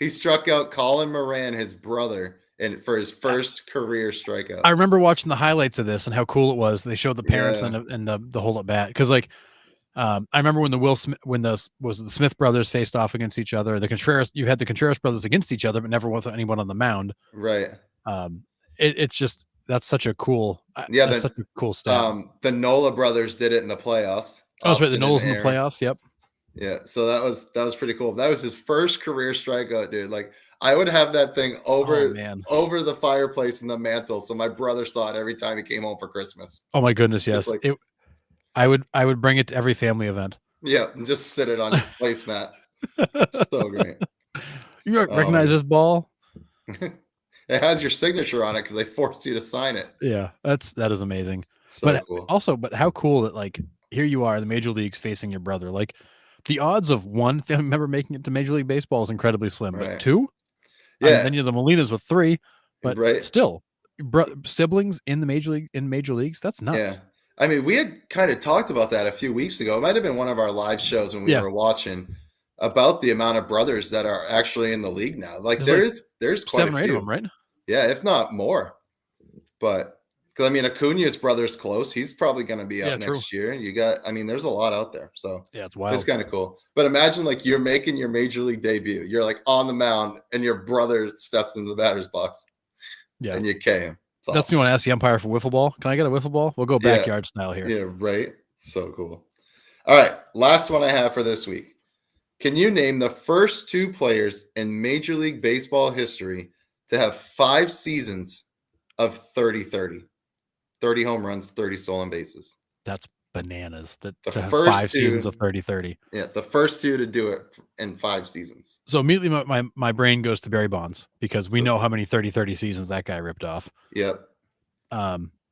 struck out Colin Moran, his brother, and for his first career strikeout.
I remember watching the highlights of this and how cool it was. They showed the parents and the hold up bat, because like I remember when the Smith brothers faced off against each other. You had the Contreras brothers against each other, but never with anyone on the mound.
Right.
It's just that's such a cool such a cool stat.
The Nola brothers did it in the playoffs.
Oh, that's right. The Nolas in the playoffs. Yep.
Yeah. So that was pretty cool. That was his first career strikeout, dude. Like I would have that thing over the fireplace in the mantle, so my brother saw it every time he came home for Christmas.
Oh my goodness, yes. I would bring it to every family event.
Yeah, and just sit it on your placemat. So great.
You recognize this ball?
It has your signature on it because they forced you to sign it.
Yeah, that is amazing.
So cool.
But how cool that like here you are in the major leagues facing your brother. Like the odds of one family member making it to Major League Baseball is incredibly slim, but 2?
Yeah.
Then you have the Molinas with 3, but still siblings in the major leagues. That's nuts.
Yeah. I mean, we had kind of talked about that a few weeks ago. It might have been one of our live shows when we were watching about the amount of brothers that are actually in the league now. Like there's quite
7 or 8 of them, right?
Yeah, if not more. But because I mean, Acuna's brother's close. He's probably going to be up next year. You got, I mean, there's a lot out there. So
yeah, it's wild.
It's kind of cool. But imagine like you're making your major league debut. You're like on the mound, and your brother steps into the batter's box. Yeah, and you K him.
That's you want to ask the umpire for wiffle ball. Can I get a wiffle ball? We'll go backyard style here.
Yeah, right. So cool. All right, last one I have for this week. Can you name the first 2 players in Major League Baseball history to have 5 seasons of 30-30? 30 home runs, 30 stolen bases.
That's bananas. The
first
5 seasons of 30-30.
Yeah, the first 2 to do it in 5 seasons.
So immediately my brain goes to Barry Bonds because we know how many 30-30 seasons that guy ripped off.
Yep.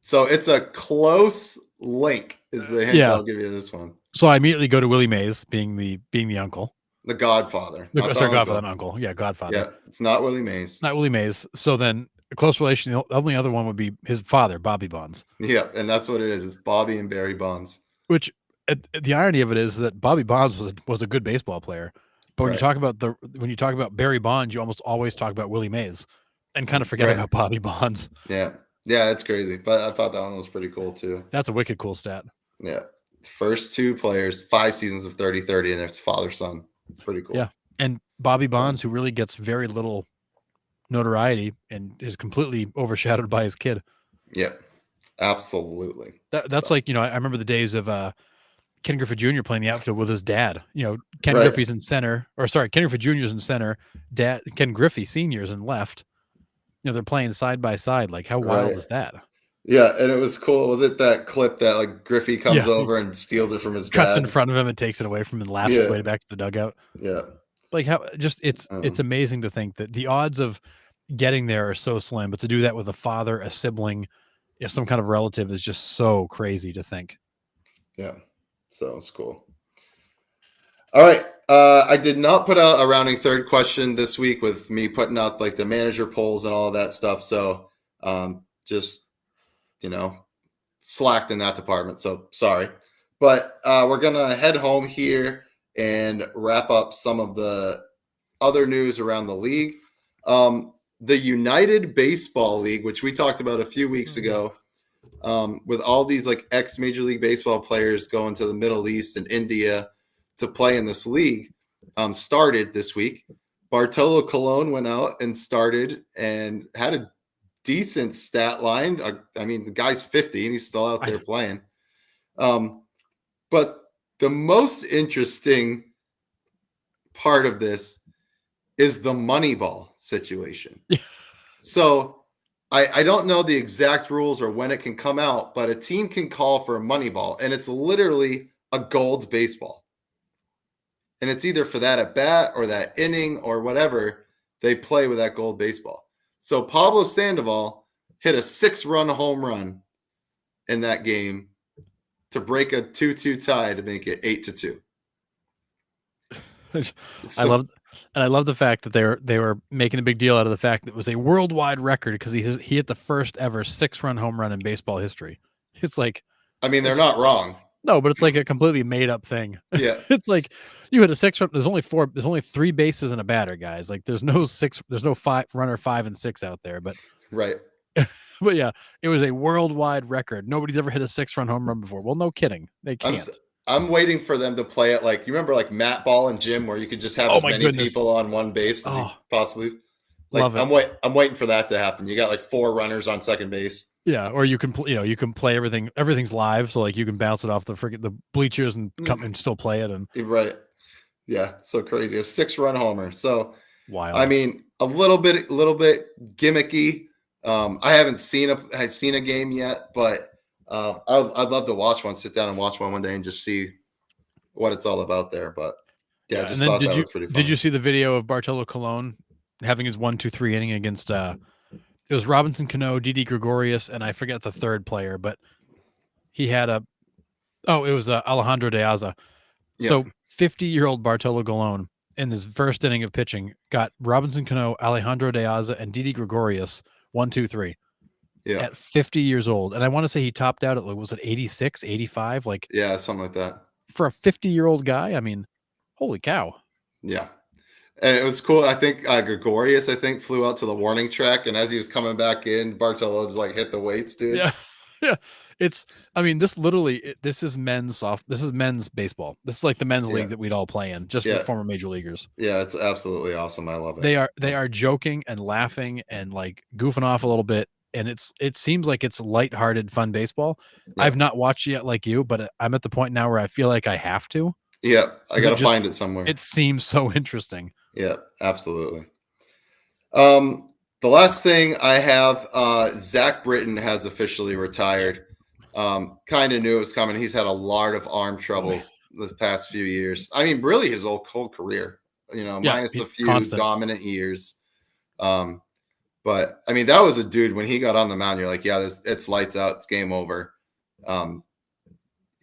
So it's a close link is the hint I'll give you this one.
So I immediately go to Willie Mays being the uncle.
The Godfather.
Sorry, Godfather and uncle. Yeah, Godfather.
Yeah, it's not Willie Mays.
Not Willie Mays. So then a close relation, the only other one would be his father, Bobby Bonds.
Yeah, and that's what it is. It's Bobby and Barry Bonds.
Which the irony of it is that Bobby Bonds was a good baseball player. But when you talk about Barry Bonds, you almost always talk about Willie Mays and kind of forget about Bobby Bonds.
Yeah. Yeah, it's crazy. But I thought that one was pretty cool too.
That's a wicked cool stat.
Yeah. First two players, 5 seasons of 30-30, and it's father-son. Pretty cool.
Yeah. And Bobby Bonds, who really gets very little notoriety and is completely overshadowed by his kid.
Yeah. Absolutely.
That's like, I remember the days of Ken Griffey Jr. playing the outfield with his dad. Ken Griffey's in center, Ken Griffey Jr.'s in center, Ken Griffey Sr.'s in left. They're playing side by side. Like, how wild is that?
Yeah, and it was cool. Was it that clip that like Griffey comes over and steals it from his dad?
Cuts in front of him and takes it away from him and laughs his way back to the dugout.
Yeah.
Like how it's amazing to think that the odds of getting there are so slim, but to do that with a father, a sibling, some kind of relative is just so crazy to think.
Yeah. So it's cool. All right. I did not put out a rounding third question this week with me putting out like the manager polls and all of that stuff. So just, slacked in that department. So sorry. But we're going to head home here and wrap up some of the other news around the league. The United Baseball League, which we talked about a few weeks ago, with all these like ex-Major League Baseball players going to the Middle East and India to play in this league, started this week. Bartolo Colon went out and started and had a decent stat line. I mean, the guy's 50 and he's still out there playing. But the most interesting part of this is the Moneyball situation. So I don't know the exact rules or when it can come out, but a team can call for a Moneyball, and it's literally a gold baseball. And it's either for that at bat or that inning or whatever, they play with that gold baseball. So Pablo Sandoval hit a 6-run home run in that game to break a 2-2 tie to make it 8-2.
I love the fact that they were making a big deal out of the fact that it was a worldwide record because he hit the first ever 6-run home run in baseball history. It's like,
I mean, they're not wrong.
No, but it's like a completely made up thing.
Yeah.
It's like you hit a 6-run. There's only 3 bases and a batter, guys. Like there's no 5 and 6 out there, but
right.
But yeah, it was a worldwide record. Nobody's ever hit a 6-run home run before. Well, no kidding. They can't.
I'm waiting for them to play it like, you remember like Matt Ball and Jim where you could just have as many people on one base as you possibly. Like,
love it.
I'm waiting for that to happen. You got like 4 runners on second base.
Yeah, or you can you can play everything. Everything's live, so like you can bounce it off the bleachers and come and still play it. And
right, yeah, so crazy. A 6-run homer. So
wild.
I mean, a little bit gimmicky. I haven't seen a game yet, but I'd love to watch one. Sit down and watch one day and just see what it's all about there. But yeah, I just thought that was pretty fun.
Did you see the video of Bartolo Colon having his 1-2-3 inning against? It was Robinson Cano, Didi Gregorius, and I forget the third player, but he had it was Alejandro De Aza. Yeah. So 50-year-old Bartolo Colon in his first inning of pitching got Robinson Cano, Alejandro De Aza, and Didi Gregorius 1-2-3.
Yeah.
At 50 years old. And I want to say he topped out at, was it 86, 85? Like,
yeah, something like that.
For a 50-year-old guy, I mean, holy cow.
Yeah. And it was cool. I think Gregorius, flew out to the warning track. And as he was coming back in, Bartolo just like hit the weights, dude.
Yeah. Yeah. This is men's baseball. This is like the men's league that we'd all play in, just with former major leaguers.
Yeah, it's absolutely awesome. I love it.
They are joking and laughing and like goofing off a little bit. And it seems like it's lighthearted, fun baseball. Yeah. I've not watched yet like you, but I'm at the point now where I feel like I have to.
Yeah, I got to find it somewhere.
It seems so interesting.
Yeah, absolutely. The last thing I have, Zach Britton has officially retired. Kind of knew it was coming. He's had a lot of arm troubles the past few years. I mean, really his whole career, minus a few dominant years. But I mean, that was a dude when he got on the mound, you're like, yeah, it's lights out. It's game over.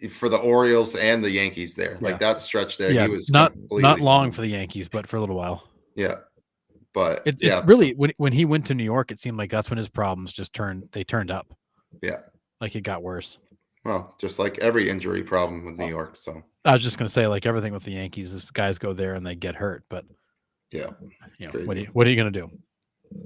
for the Orioles and the Yankees there.
Yeah.
Like that stretch there,
Yeah,
he was
not
completely
long for the Yankees, but for a little while.
Yeah. But
it's really when he went to New York, it seemed like that's when his problems just turned up.
Yeah.
Like it got worse.
Well, just like every injury problem with New York. So
I was just going to say, like everything with the Yankees, is guys go there and they get hurt. But
yeah,
you know, what are you going to do?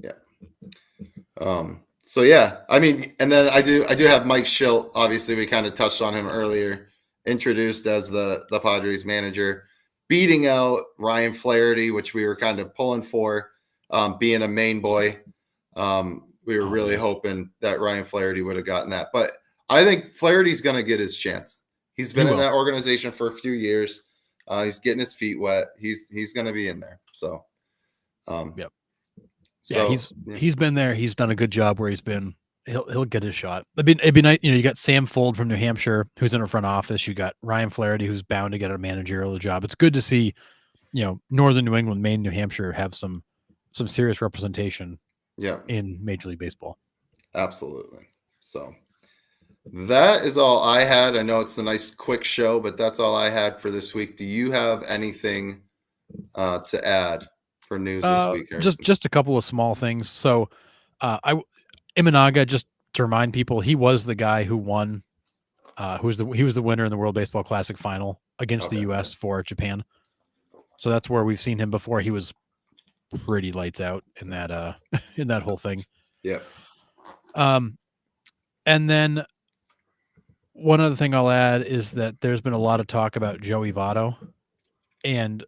Yeah. So yeah, I mean, and then I do have Mike Shildt. Obviously, we kind of touched on him earlier. Introduced as the Padres manager, beating out Ryan Flaherty, which we were kind of pulling for, being a Maine boy. We were really hoping that Ryan Flaherty would have gotten that, but I think Flaherty's going to get his chance. He's been in that organization for a few years. He's getting his feet wet. He's going to be in there. So,
yep.
So,
he's been there. He's done a good job where he's been. He'll get his shot. It'd be nice. You know, you got Sam Fuld from New Hampshire, who's in the front office. You got Ryan Flaherty, who's bound to get a managerial job. It's good to see, you know, Northern New England, Maine, New Hampshire have some serious representation.
Yeah,
in Major League Baseball.
Absolutely. So that is all I had. I know it's a nice quick show, but that's all I had for this week. Do you have anything to add for news this week?
Just a couple of small things. So Imanaga, just to remind people, he was the guy who won. He was the winner in the World Baseball Classic final against the U.S. for Japan. So that's where we've seen him before. He was pretty lights out in that in that whole thing.
Yeah.
And then one other thing I'll add is that there's been a lot of talk about Joey Votto, and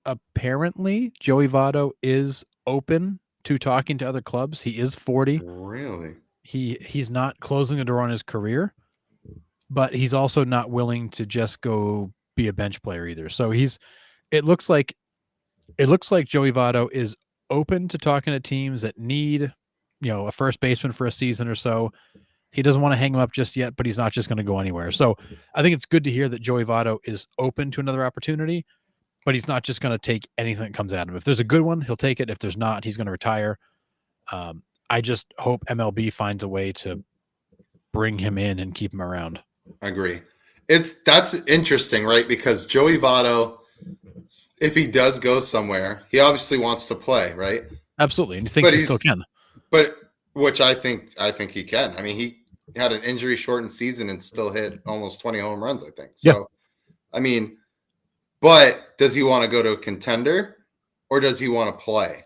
apparently Joey Votto is open to talking to other clubs. He is 40.
Really?
He's not closing the door on his career, but he's also not willing to just go be a bench player either. So it looks like Joey Votto is open to talking to teams that need, you know, a first baseman for a season or so. He doesn't want to hang him up just yet, but he's not just going to go anywhere. So I think it's good to hear that Joey Votto is open to another opportunity, but he's not just going to take anything that comes at him. If there's a good one, he'll take it. If there's not, he's going to retire. I just hope MLB finds a way to bring him in and keep him around.
I agree. That's interesting, right? Because Joey Votto, if he does go somewhere, he obviously wants to play, right?
Absolutely, and he thinks he still can.
But which I think he can. I mean, he had an injury-shortened season and still hit almost 20 home runs, I think. So, yeah. I mean, but does he want to go to a contender or does he want to play?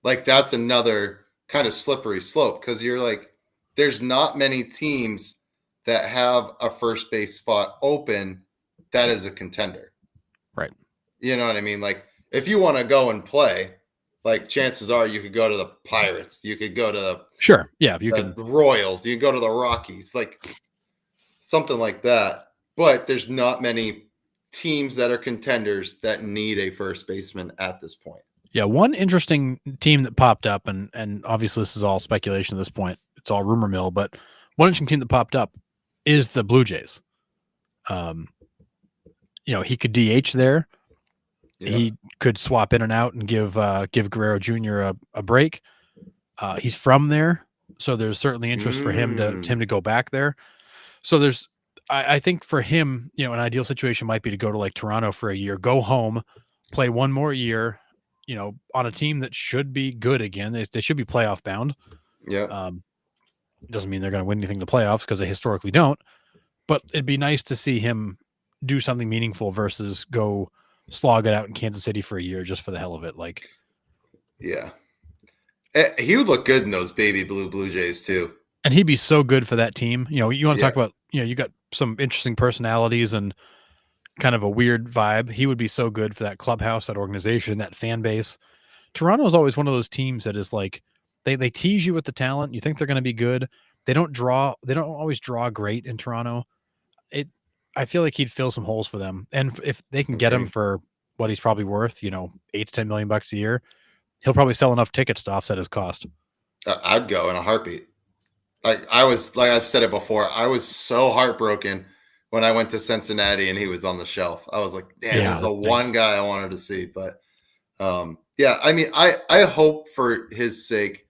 Like, that's another kind of slippery slope because you're like, there's not many teams that have a first base spot open that is a contender.
Right.
You know what I mean? Like, if you want to go and play, like, chances are you could go to the Pirates. You could go to the Royals. You could go to the Rockies, like something like that. But there's not many teams that are contenders that need a first baseman at this point.
Yeah, one interesting team that popped up, and obviously this is all speculation at this point. It's all rumor mill, but one interesting team that popped up is the Blue Jays. You know, he could DH there. Yeah. He could swap in and out and give Guerrero Jr. a break. He's from there, so there's certainly interest for him to go back there. So I think for him, you know, an ideal situation might be to go to like Toronto for a year, go home, play one more year, you know, on a team that should be good again. They should be playoff bound.
Yeah.
Doesn't mean they're going to win anything in the playoffs because they historically don't. But it'd be nice to see him do something meaningful versus go slog it out in Kansas City for a year just for the hell of it. Like,
yeah, he would look good in those baby Blue Jays too.
And he'd be so good for that team. You know, you want to talk about, you know, you got some interesting personalities and kind of a weird vibe. He would be so good for that clubhouse, that organization, that fan base. Toronto is always one of those teams that is like, they tease you with the talent. You think they're going to be good. They don't always draw great in Toronto. I feel like he'd fill some holes for them. And if they can get him for what he's probably worth, you know, $8 to $10 million a year, he'll probably sell enough tickets to offset his cost.
I'd go in a heartbeat. Like I've said it before, I was so heartbroken when I went to Cincinnati and he was on the shelf. I was like, damn, he's the one guy I wanted to see. But I mean, I hope for his sake,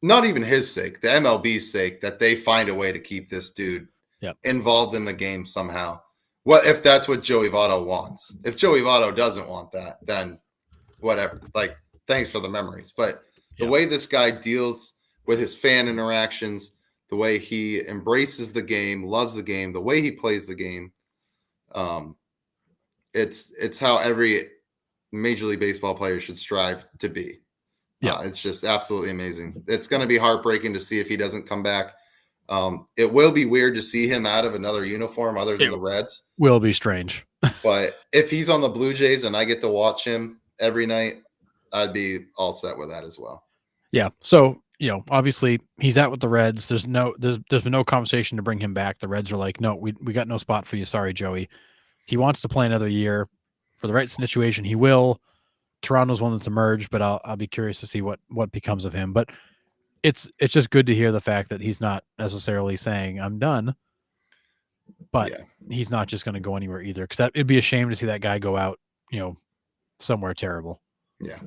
not even his sake, the MLB's sake, that they find a way to keep this dude involved in the game somehow. What if that's what Joey Votto wants? If Joey Votto doesn't want that, then whatever. Like, thanks for the memories. But the way this guy deals with his fan interactions, the way he embraces the game, loves the game, the way he plays the game, it's how every Major League Baseball player should strive to be. Yeah, it's just absolutely amazing. It's going to be heartbreaking to see if he doesn't come back. It will be weird to see him out of another uniform other than the Reds.
Will be strange.
But if he's on the Blue Jays and I get to watch him every night, I'd be all set with that as well.
Yeah. So, obviously he's out with the Reds. There's been no conversation to bring him back. The Reds are like, no, we got no spot for you. Sorry, Joey. He wants to play another year. For the right situation, he will. Toronto's one that's emerged, but I'll be curious to see what becomes of him. But it's just good to hear the fact that he's not necessarily saying I'm done, but he's not just going to go anywhere either. Because it'd be a shame to see that guy go out, somewhere terrible.
Yeah,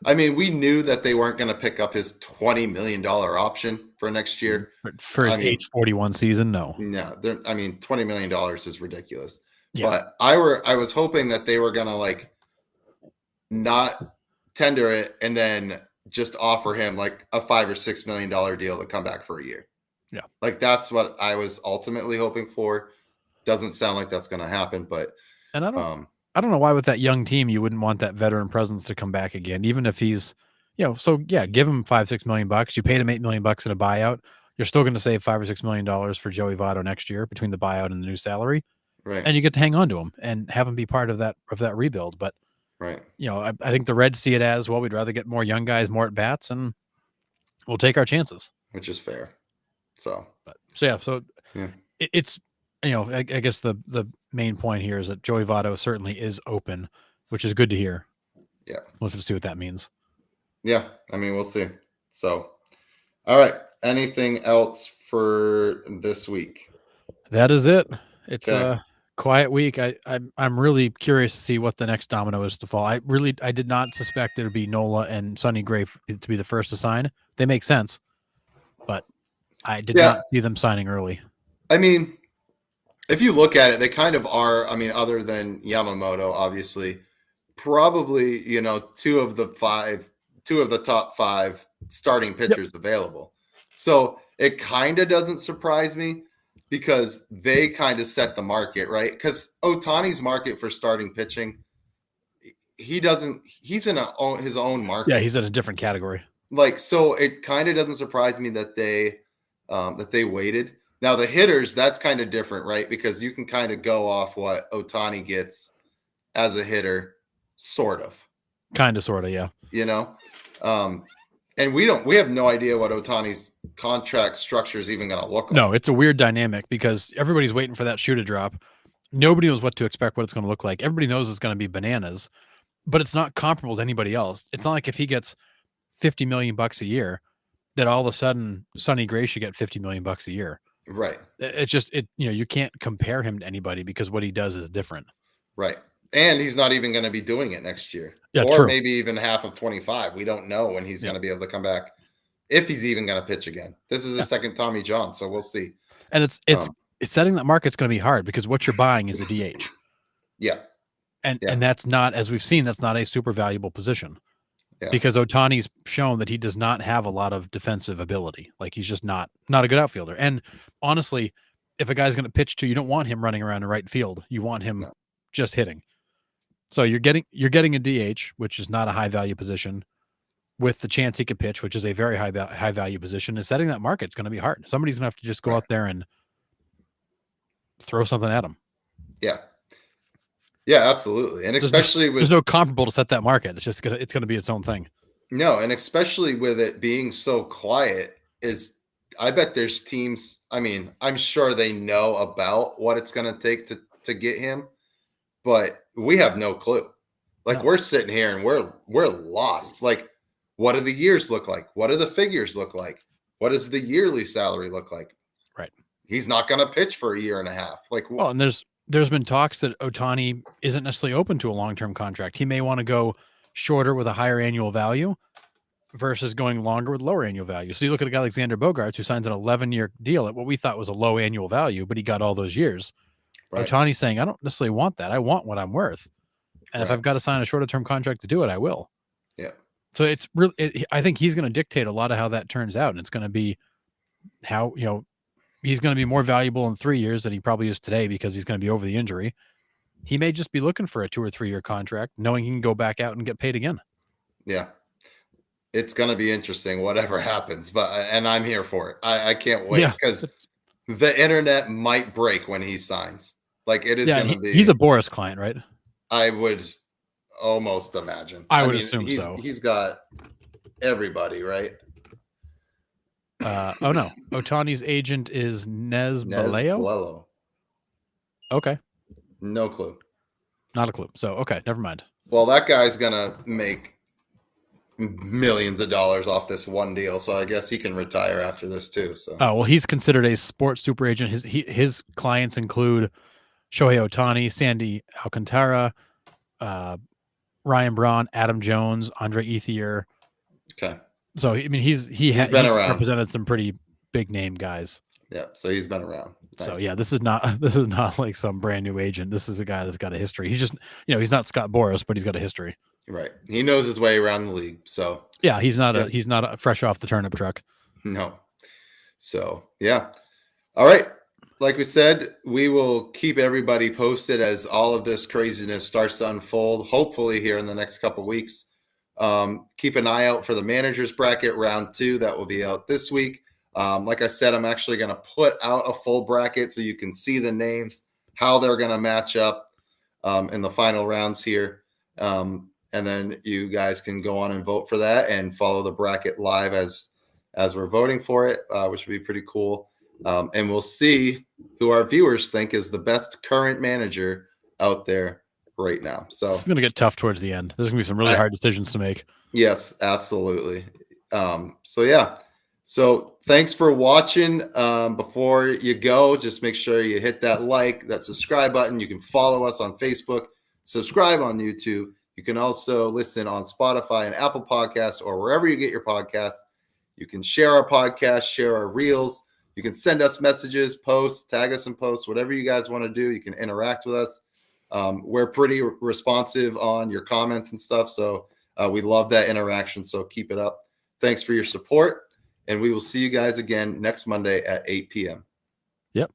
I mean, we knew that they weren't going to pick up his $20 million option for next year
for his age 41 season. No,
$20 million is ridiculous.
Yeah.
But I was hoping that they were going to like not tender it and then just offer him like a $5 or $6 million deal to come back for a year.
Yeah.
Like that's what I was ultimately hoping for. Doesn't sound like that's going to happen, but
and I don't know why with that young team you wouldn't want that veteran presence to come back again, even if he's, give him $5-6 million. You paid him $8 million in a buyout. You're still going to save $5 or $6 million for Joey Votto next year between the buyout and the new salary.
Right.
And you get to hang on to him and have him be part of that rebuild. But
right.
I think the Reds see it as, well, we'd rather get more young guys, more at bats, and we'll take our chances.
Which is fair. So
it's, I guess the main point here is that Joey Votto certainly is open, which is good to hear.
Yeah.
Let's see what that means.
Yeah. I mean, we'll see. So, all right. Anything else for this week?
That is it. It's a quiet week. I'm really curious to see what the next domino is to fall. I did not suspect it would be Nola and Sonny Gray to be the first to sign. They make sense, but I did not see them signing early.
I mean, if you look at it, they kind of are. I mean, other than Yamamoto, obviously, probably two of the top 5 starting pitchers available. So it kind of doesn't surprise me because they kind of set the market, right? Because Ohtani's market for starting pitching, he's in his own market.
Yeah, he's in a different category.
Like, so it kind of doesn't surprise me that they waited. Now the hitters, that's kind of different, right? Because you can kind of go off what Ohtani gets as a hitter, sort of.
Kind of, sort of, yeah.
And we have no idea what Ohtani's contract structure is even going to look like.
No, it's a weird dynamic because everybody's waiting for that shoe to drop. Nobody knows what to expect, what it's going to look like. Everybody knows it's going to be bananas, but it's not comparable to anybody else. It's not like if he gets $50 million a year, that all of a sudden Sonny Gray should get $50 million a year.
Right.
It's just, you can't compare him to anybody because what he does is different.
Right. And he's not even going to be doing it next year.
Yeah,
or
true.
Maybe even half of 25. We don't know when he's going to be able to come back, if he's even going to pitch again. This is the second Tommy John, so we'll see.
And it's setting that market's going to be hard because what you're buying is a DH.
Yeah.
And that's not, as we've seen, that's not a super valuable position. Yeah. Because Ohtani's shown that he does not have a lot of defensive ability. Like, he's just not a good outfielder. And honestly, if a guy's going to pitch to, you don't want him running around in right field. You want him just hitting. So you're getting a DH, which is not a high value position, with the chance he could pitch, which is a very high value position. And setting that market's going to be hard. Somebody's going to have to just go out there and throw something at him.
Yeah. Yeah, absolutely. And especially
there's no comparable to set that market. It's just it's gonna be its own thing.
No, and especially with it being so quiet, I bet there's teams. I mean, I'm sure they know about what it's gonna take to get him, but we have no clue. Like, we're sitting here and we're lost. Like, what do the years look like? What do the figures look like? What does the yearly salary look like?
Right.
He's not gonna pitch for a year and a half. Like,
well, and there's been talks that Ohtani isn't necessarily open to a long-term contract. He may want to go shorter with a higher annual value. versus going longer with lower annual value. So you look at a guy like Xander Bogaerts who signs an 11-year deal at what we thought was a low annual value, but he got all those years.
Right.
Ohtani's saying, I don't necessarily want that. I want what I'm worth. And if
Right.
I've got to sign a shorter term contract to do it, I will.
Yeah.
So it's really, I think he's going to dictate a lot of how that turns out. And it's going to be how, he's going to be more valuable in 3 years than he probably is today because he's going to be over the injury. He may just be looking for a 2 or 3 year contract, knowing he can go back out and get paid again.
Yeah. It's going to be interesting, whatever happens, and I'm here for it. I can't wait because the internet might break when he signs. Like it is going to be.
He's a Boris client, right?
I would almost imagine.
I would assume so.
He's got everybody, right?
Oh no, Ohtani's agent is Nez Baleo. Okay.
No clue.
Not a clue. So okay, never mind.
Well, that guy's gonna make millions of dollars off this one deal, so I guess he can retire after this too. So
he's considered a sports super agent. His clients include Shohei Ohtani, Sandy Alcantara, Ryan Braun, Adam Jones, Andre Ethier.
Okay.
So I mean he's represented some pretty big name guys.
Yeah, so he's been around.
Nice. So yeah, this is not like some brand new agent. This is a guy that's got a history. He's just he's not Scott Boras, but he's got a history.
Right. He knows his way around the league. So
yeah, he's not a fresh off the turnip truck.
No. So yeah. All right. Like we said, we will keep everybody posted as all of this craziness starts to unfold, hopefully here in the next couple of weeks. Keep an eye out for the managers bracket round 2 that will be out this week. Like I said, I'm actually going to put out a full bracket so you can see the names, how they're going to match up in the final rounds here. And then you guys can go on and vote for that and follow the bracket live as we're voting for it, which would be pretty cool. And we'll see who our viewers think is the best current manager out there right now. So
it's going to get tough towards the end. There's going to be some really hard decisions to make.
Yes, absolutely. So yeah. So thanks for watching. Before you go, just make sure you hit that like, that subscribe button. You can follow us on Facebook, subscribe on YouTube. You can also listen on Spotify and Apple Podcasts or wherever you get your podcasts. You can share our podcast, share our reels. You can send us messages, posts, tag us in posts, whatever you guys want to do. You can interact with us. We're pretty responsive on your comments and stuff. So we love that interaction. So keep it up. Thanks for your support. And we will see you guys again next Monday at 8 p.m.
Yep.